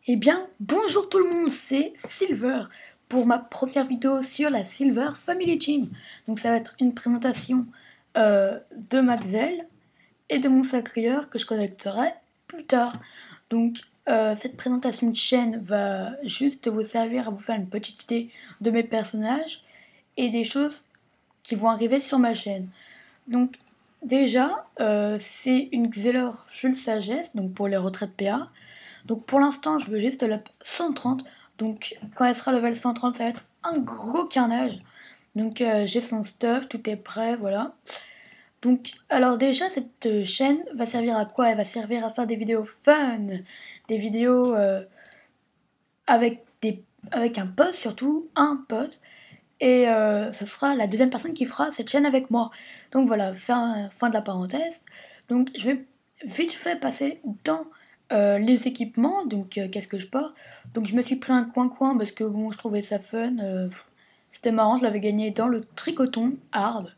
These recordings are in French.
Eh bien, bonjour tout le monde, c'est Silver pour ma première vidéo sur la Silver Family Team. Donc ça va être une présentation de Maxel et de mon sacrieur que je connecterai plus tard. Donc cette présentation de chaîne va juste vous servir à vous faire une petite idée de mes personnages et des choses qui vont arriver sur ma chaîne. Donc déjà, c'est une Xelor Full Sagesse, donc pour les retraites PA. Donc pour l'instant, je veux juste la 130. Donc quand elle sera level 130, ça va être un gros carnage. Donc j'ai son stuff, tout est prêt, voilà. Donc alors déjà, cette chaîne va servir à quoi? Elle va servir à faire des vidéos fun, des vidéos avec un pote surtout, un pote. Et ce sera la deuxième personne qui fera cette chaîne avec moi. Donc voilà, fin de la parenthèse. Donc je vais vite fait passer dans les équipements. Donc qu'est-ce que je porte? Donc je me suis pris un coin-coin parce que bon, je trouvais ça fun. C'était marrant, je l'avais gagné dans le tricoton hard.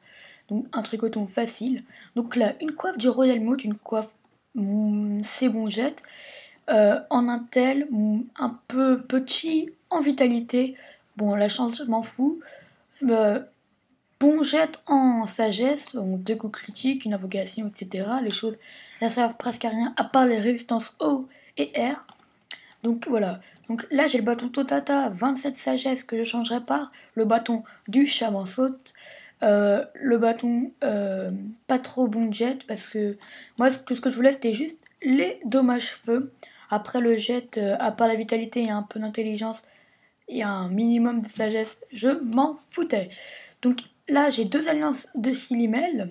Donc un tricoton facile. Donc là, une coiffe du Royal Mood, une coiffe c'est bon jet. En intel, un peu petit en vitalité. Bon, la chance, je m'en fous. Euh, bon jet en sagesse, donc 2 coups critiques, une invocation, etc. Les choses ne servent presque à rien, à part les résistances O et R. Donc voilà. Donc là, j'ai le bâton Totata, 27 sagesse que je changerai par le bâton du chaman saute. Le bâton pas trop bon jet, parce que moi, tout ce que je voulais, c'était juste les dommages feu. Après le jet, à part la vitalité et un peu d'intelligence, et un minimum de sagesse, je m'en foutais. Donc là, j'ai 2 alliances de Silimel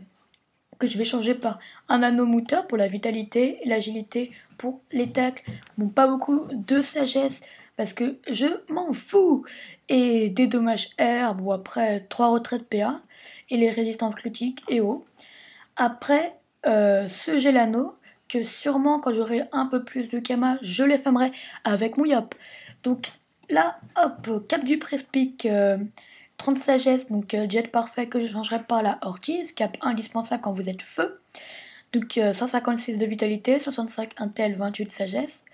que je vais changer par un anneau moteur pour la vitalité et l'agilité pour les tacles. Bon, pas beaucoup de sagesse parce que je m'en fous. Et des dommages R, ou après 3 retraites PA et les résistances critiques et haut. Après, ce Gélano, que sûrement quand j'aurai un peu plus de Kama, je les fermerai avec Mouillop. Donc là, hop, cap du Prespic, 30 sagesse, donc jet parfait que je changerai par la Ortiz, cap indispensable quand vous êtes feu. Donc 156 de vitalité, 65 intel, 28 sagesse.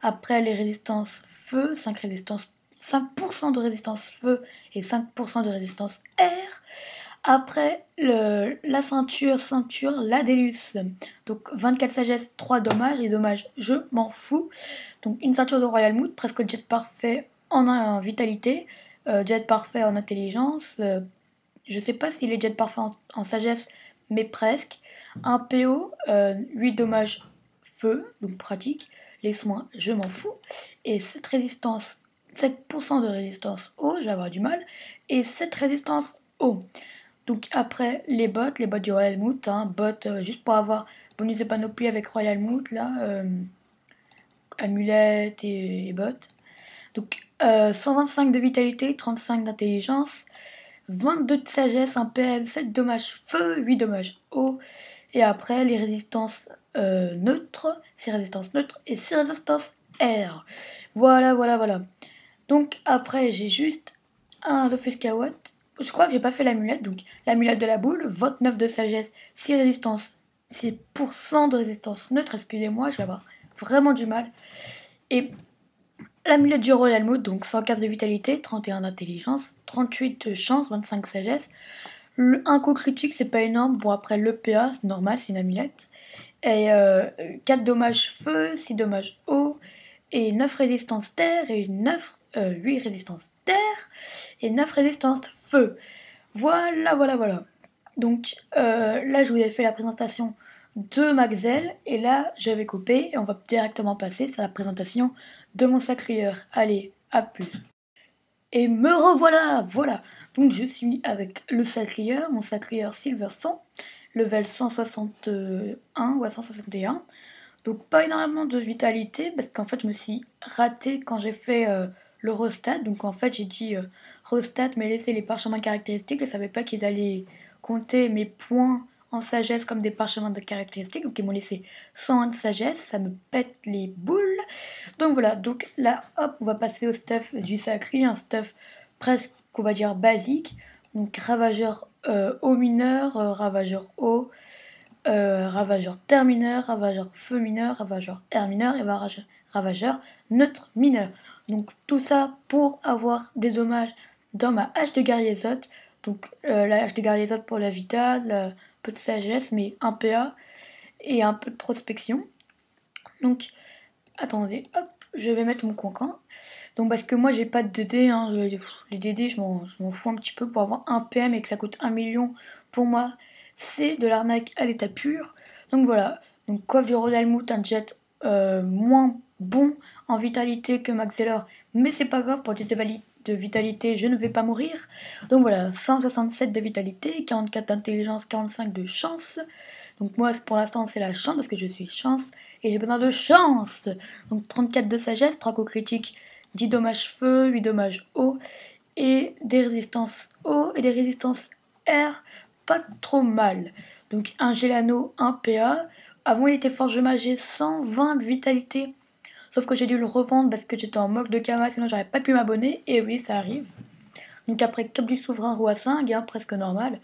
Après les résistances feu, 5% de résistance feu et 5% de résistance air. Après la ceinture l'Adélus. Donc 24 sagesse, 3 dommages. Et dommages, je m'en fous. Donc une ceinture de Royal Mood, presque jet parfait en vitalité, jet parfait en intelligence. Je sais pas s'il est jet parfait en sagesse, mais presque. Un PO, 8 dommages feu, donc pratique. Les soins, je m'en fous. Et cette résistance, 7% de résistance eau, je vais avoir du mal. Et cette résistance eau. Donc après les bottes du Royal Mood, hein, bottes juste pour avoir bonus de panoplie avec Royal Mood, là, amulette et bottes. Donc 125 de vitalité, 35 d'intelligence, 22 de sagesse, un PM, 7 dommages feu, 8 dommages eau. Et après les résistances neutres, 6 résistances neutres et 6 résistances air. Voilà. Donc après j'ai juste un Dofuscawatt. Je crois que j'ai pas fait l'amulette, donc l'amulette de la boule, 29 de sagesse, 6 résistance, 6% de résistance neutre, excusez-moi, je vais avoir vraiment du mal. Et l'amulette du Royal Mode, donc 115 de vitalité, 31 d'intelligence, 38 de chance, 25 sagesse. Un coup critique, c'est pas énorme. Bon, après le PA, c'est normal, c'est une amulette. Et 4 dommages feu, 6 dommages eau, et 9 résistances terre, et 8 résistances terre, et 9 résistances feu. Voilà. Donc là, je vous ai fait la présentation de Maxel, et là, j'avais coupé, et on va directement passer à la présentation de mon sacrieur. Allez, à plus. Et me revoilà, voilà. Donc je suis avec le sacrieur, mon sacrieur Silver 100, level 161 ou à 161. Donc pas énormément de vitalité, parce qu'en fait je me suis ratée quand j'ai fait le rostat. Donc en fait j'ai dit rostat mais laissez les parchemins caractéristiques. Je savais pas qu'ils allaient compter mes points en sagesse comme des parchemins de caractéristiques. Donc ils m'ont laissé 101 de sagesse, ça me pète les boules. Donc voilà, donc là hop on va passer au stuff du sacré, un stuff presque on va dire basique. Donc ravageur haut mineur, ravageur haut. ravageur terre mineur, ravageur feu mineur, ravageur air mineur et ravageur neutre mineur. Donc tout ça pour avoir des dommages dans ma hache de guerrier Zot. Donc la hache de guerrier Zot pour la vitale, un peu de sagesse, mais un PA et un peu de prospection. Donc attendez, hop, je vais mettre mon cancan. Donc parce que moi j'ai pas de DD, hein, les DD je m'en fous un petit peu. Pour avoir un PM et que ça coûte 1 million, pour moi c'est de l'arnaque à l'état pur. Donc voilà, donc coiffe du Royal Mout, un jet moins bon en vitalité que Maxellor, mais c'est pas grave, pour jet de vitalité je ne vais pas mourir. Donc voilà, 167 de vitalité, 44 d'intelligence, 45 de chance. Donc moi pour l'instant c'est la chance parce que je suis chance et j'ai besoin de chance. Donc 34 de sagesse, 3 coups critiques, 10 dommages feu, 8 dommages eau et des résistances eau et des résistances air, pas trop mal. Donc un Gélano, un PA. Avant il était forge magie, 120 de vitalité. Sauf que j'ai dû le revendre parce que j'étais en moque de Kama, sinon j'aurais pas pu m'abonner. Et oui, ça arrive. Donc après Cap du Souverain, Roi 5, hein, presque normal.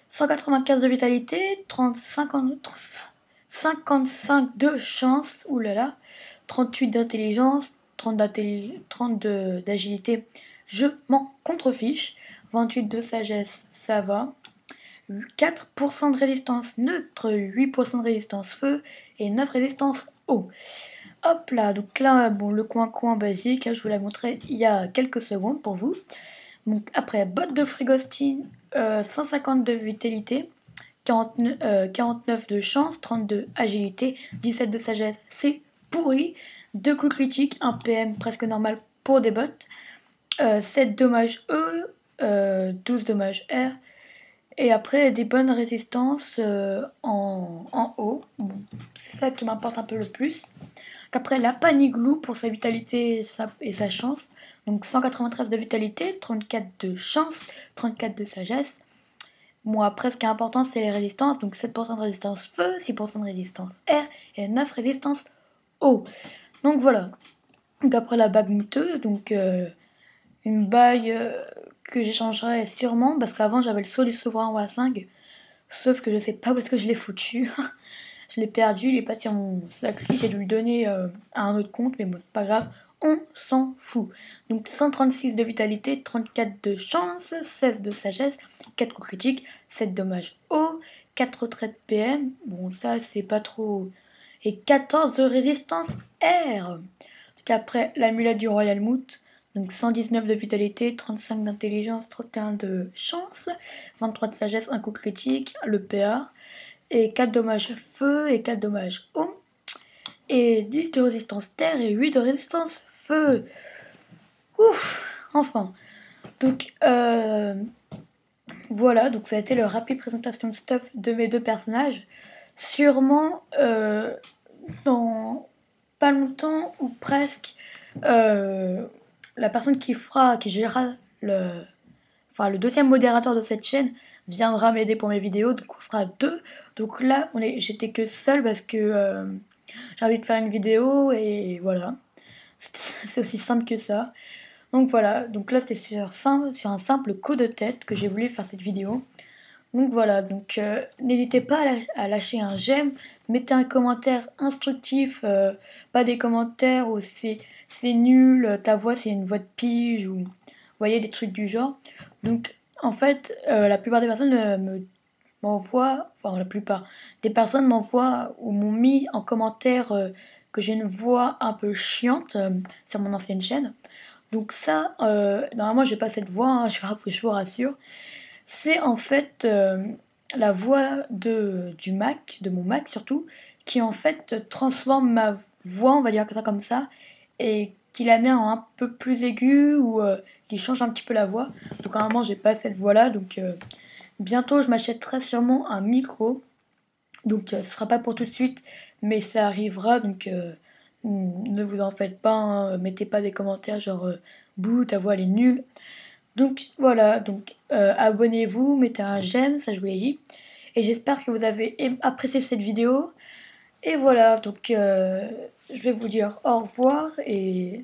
195 de vitalité, 55 de chance, oulala, 38 d'intelligence, 30 d'agilité, je m'en contrefiche, 28 de sagesse, ça va, 4% de résistance neutre, 8% de résistance feu et 9 résistance eau. Hop là, donc là, bon, le coin basique, hein, je vous l'ai montré il y a quelques secondes pour vous. Donc après, botte de frigostine, 150 de vitalité, 49 de chance, 32 agilité, 17 de sagesse, c'est pourri. 2 coups critiques, 1 PM presque normal pour des bottes, 7 dommages E, 12 dommages R, et après des bonnes résistances en haut. Bon, c'est ça qui m'importe un peu le plus. Après la paniglou pour sa vitalité et sa chance. Donc 193 de vitalité, 34 de chance, 34 de sagesse. Bon, après, ce qui est important, c'est les résistances. Donc 7% de résistance feu, 6% de résistance air et 9 résistance eau. Donc voilà. Donc après la bague mouteuse, donc une bague que j'échangerai sûrement parce qu'avant j'avais le saut du souverain roi 5. Sauf que je sais pas où est-ce que je l'ai foutu. Je l'ai perdu, il est passé sur mon Saxi, j'ai dû le donner à un autre compte, mais bon, c'est pas grave, on s'en fout. Donc 136 de vitalité, 34 de chance, 16 de sagesse, 4 coups critiques, 7 dommages eau, 4 retraites PM, bon ça c'est pas trop... Et 14 de résistance air. Donc après l'amulette du Royal Mout, donc 119 de vitalité, 35 d'intelligence, 31 de chance, 23 de sagesse, 1 coup critique, le PA, et 4 dommages feu et 4 dommages eau, et 10 de résistance terre et 8 de résistance feu. Ouf, enfin. Donc voilà, donc ça a été le rapide présentation de stuff de mes deux personnages. Sûrement dans pas longtemps ou presque, la personne qui gérera le deuxième modérateur de cette chaîne viendra m'aider pour mes vidéos, donc on sera deux. Donc là, j'étais que seule parce que j'ai envie de faire une vidéo et voilà. C'est aussi simple que ça. Donc voilà, donc là c'était sur un simple coup de tête que j'ai voulu faire cette vidéo. Donc voilà, donc n'hésitez pas à lâcher un j'aime, mettez un commentaire instructif, pas des commentaires où c'est nul, ta voix c'est une voix de pige ou vous voyez des trucs du genre. Donc en fait, la plupart des personnes m'envoient, enfin la plupart des personnes m'envoient ou m'ont mis en commentaire que j'ai une voix un peu chiante sur mon ancienne chaîne. Donc ça, normalement j'ai pas cette voix, hein, je vous rassure. C'est en fait la voix du Mac, de mon Mac surtout, qui en fait transforme ma voix, on va dire ça comme ça, et qui la met en un peu plus aiguë ou qui change un petit peu la voix. Donc normalement j'ai pas cette voix là, donc bientôt je m'achèterai sûrement un micro. Donc ce sera pas pour tout de suite, mais ça arrivera, donc ne vous en faites pas, hein, mettez pas des commentaires genre bouh ta voix elle est nulle. Donc voilà, donc abonnez-vous, mettez un j'aime, ça je vous l'ai dit. Et j'espère que vous avez apprécié cette vidéo. Et voilà, donc je vais vous dire au revoir et